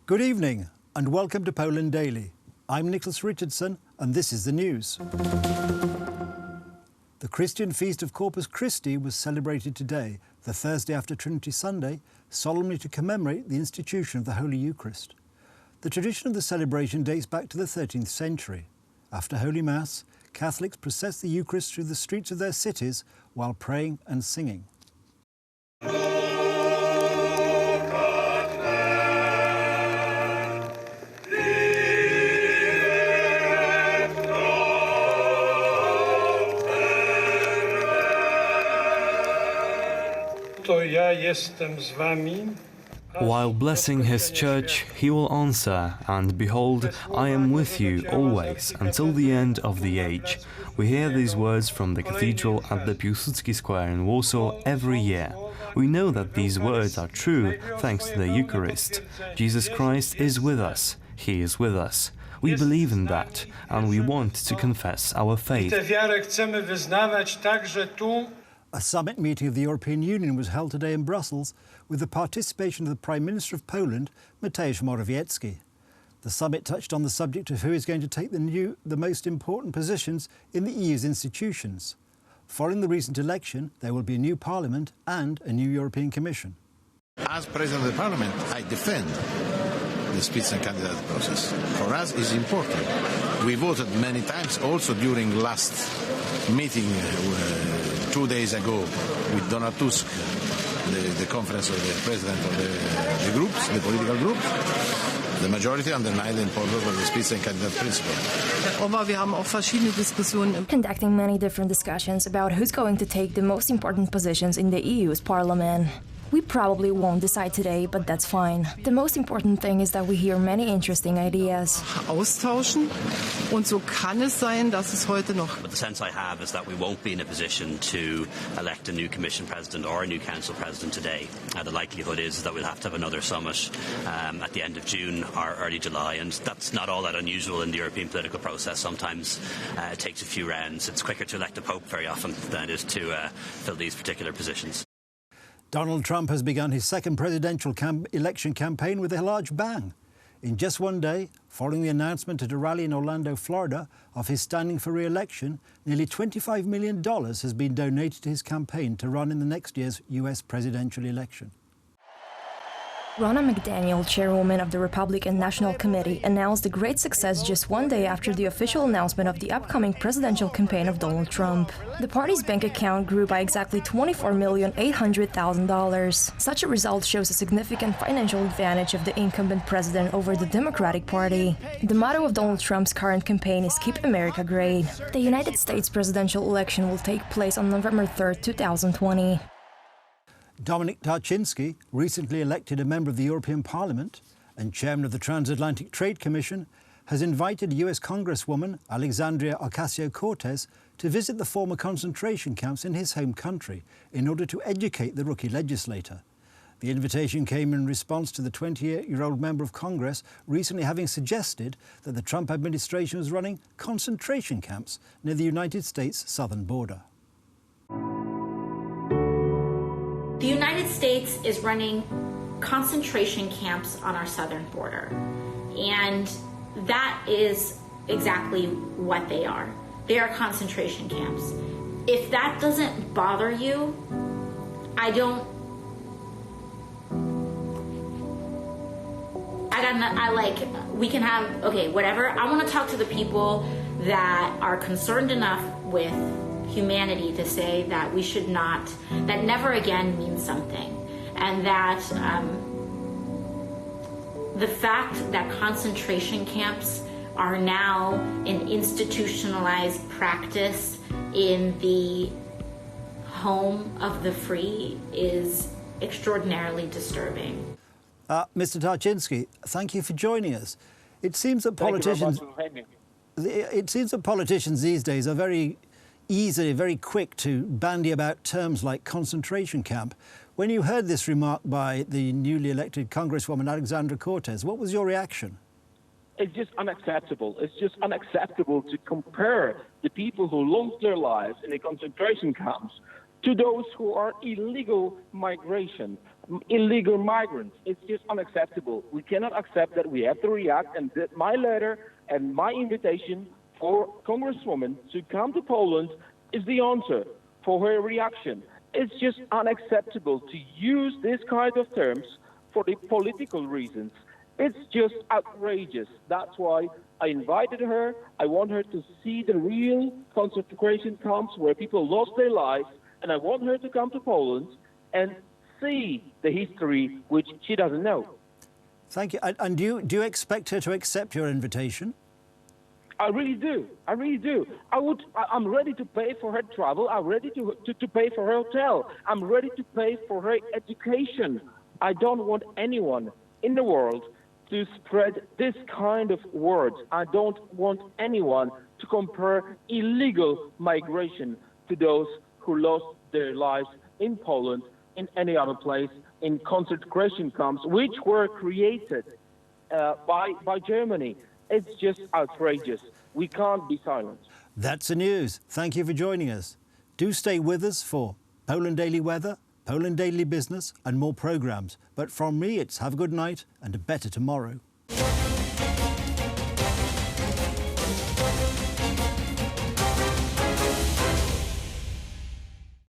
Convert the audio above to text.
Good evening and welcome to Poland Daily. I'm Nicholas Richardson and this is the news. The Christian feast of Corpus Christi was celebrated today, the Thursday after Trinity Sunday, solemnly to commemorate the institution of the Holy Eucharist. The tradition of the celebration dates back to the 13th century. After Holy Mass, Catholics process the Eucharist through the streets of their cities while praying and singing. While blessing his church, he will answer, "And behold, I am with you always, until the end of the age." We hear these words from the cathedral at the Piłsudski Square in Warsaw every year. We know that these words are true thanks to the Eucharist. Jesus Christ is with us. He is with us. We believe in that, and we want to confess our faith. A summit meeting of the European Union was held today in Brussels with the participation of the Prime Minister of Poland, Mateusz Morawiecki. The summit touched on the subject of who is going to take the most important positions in the EU's institutions. Following the recent election, there will be a new Parliament and a new European Commission. As President of the Parliament, I defend the Spitzenkandidat process. For us, it's important. We voted many times, also during last meeting 2 days ago with Donald Tusk, the conference of the president of the groups, the political groups. The majority underlined the importance of the Spitzenkandidat principle. Conducting many different discussions about who's going to take the most important positions in the EU's parliament. We probably won't decide today, but that's fine. The most important thing is that we hear many interesting ideas. Austauschen und so kann es sein, dass es heute noch. But the sense I have is that we won't be in a position to elect a new Commission President or a new Council President today. The likelihood is that we'll have to have another summit at the end of June or early July, and that's not all that unusual in the European political process. Sometimes it takes a few rounds. It's quicker to elect a Pope very often than it is to fill these particular positions. Donald Trump has begun his second presidential election campaign with a large bang. In just one day, following the announcement at a rally in Orlando, Florida, of his standing for re-election, nearly $25 million has been donated to his campaign to run in the next year's US presidential election. Ronna McDaniel, chairwoman of the Republican National Committee, announced a great success just one day after the official announcement of the upcoming presidential campaign of Donald Trump. The party's bank account grew by exactly $24,800,000. Such a result shows a significant financial advantage of the incumbent president over the Democratic Party. The motto of Donald Trump's current campaign is "Keep America Great." The United States presidential election will take place on November 3rd, 2020. Dominic Tarczynski, recently elected a member of the European Parliament and chairman of the Transatlantic Trade Commission, has invited US Congresswoman Alexandria Ocasio-Cortez to visit the former concentration camps in his home country in order to educate the rookie legislator. The invitation came in response to the 28-year-old member of Congress recently having suggested that the Trump administration was running concentration camps near the United States southern border. The United States is running concentration camps on our southern border, and that is exactly what they are. They are concentration camps. If that doesn't bother you, we can have, okay, whatever. I want to talk to the people that are concerned enough with humanity to say that we should not, that never again means something, and that the fact that concentration camps are now an institutionalized practice in the home of the free is extraordinarily disturbing. Mr. Tarczynski, thank you for joining us. It seems that politicians these days are very quick to bandy about terms like concentration camp. When you heard this remark by the newly elected Congresswoman Alexandra Cortez, what was your reaction? It's just unacceptable. It's just unacceptable to compare the people who lost their lives in the concentration camps to those who are illegal migrants. It's just unacceptable. We cannot accept that. We have to react, and that my letter and my invitation for Congresswoman to come to Poland is the answer for her reaction. It's just unacceptable to use this kind of terms for the political reasons. It's just outrageous. That's why I invited her. I want her to see the real concentration camps where people lost their lives, and I want her to come to Poland and see the history which she doesn't know. Thank you. And do you expect her to accept your invitation? I really do. I really do. I'm ready to pay for her travel. I'm ready to pay for her hotel. I'm ready to pay for her education. I don't want anyone in the world to spread this kind of words. I don't want anyone to compare illegal migration to those who lost their lives in Poland, in any other place, in concentration camps, which were created by Germany. It's just outrageous. We can't be silent. That's the news. Thank you for joining us. Do stay with us for Poland Daily Weather, Poland Daily Business and more programmes. But from me, it's have a good night and a better tomorrow.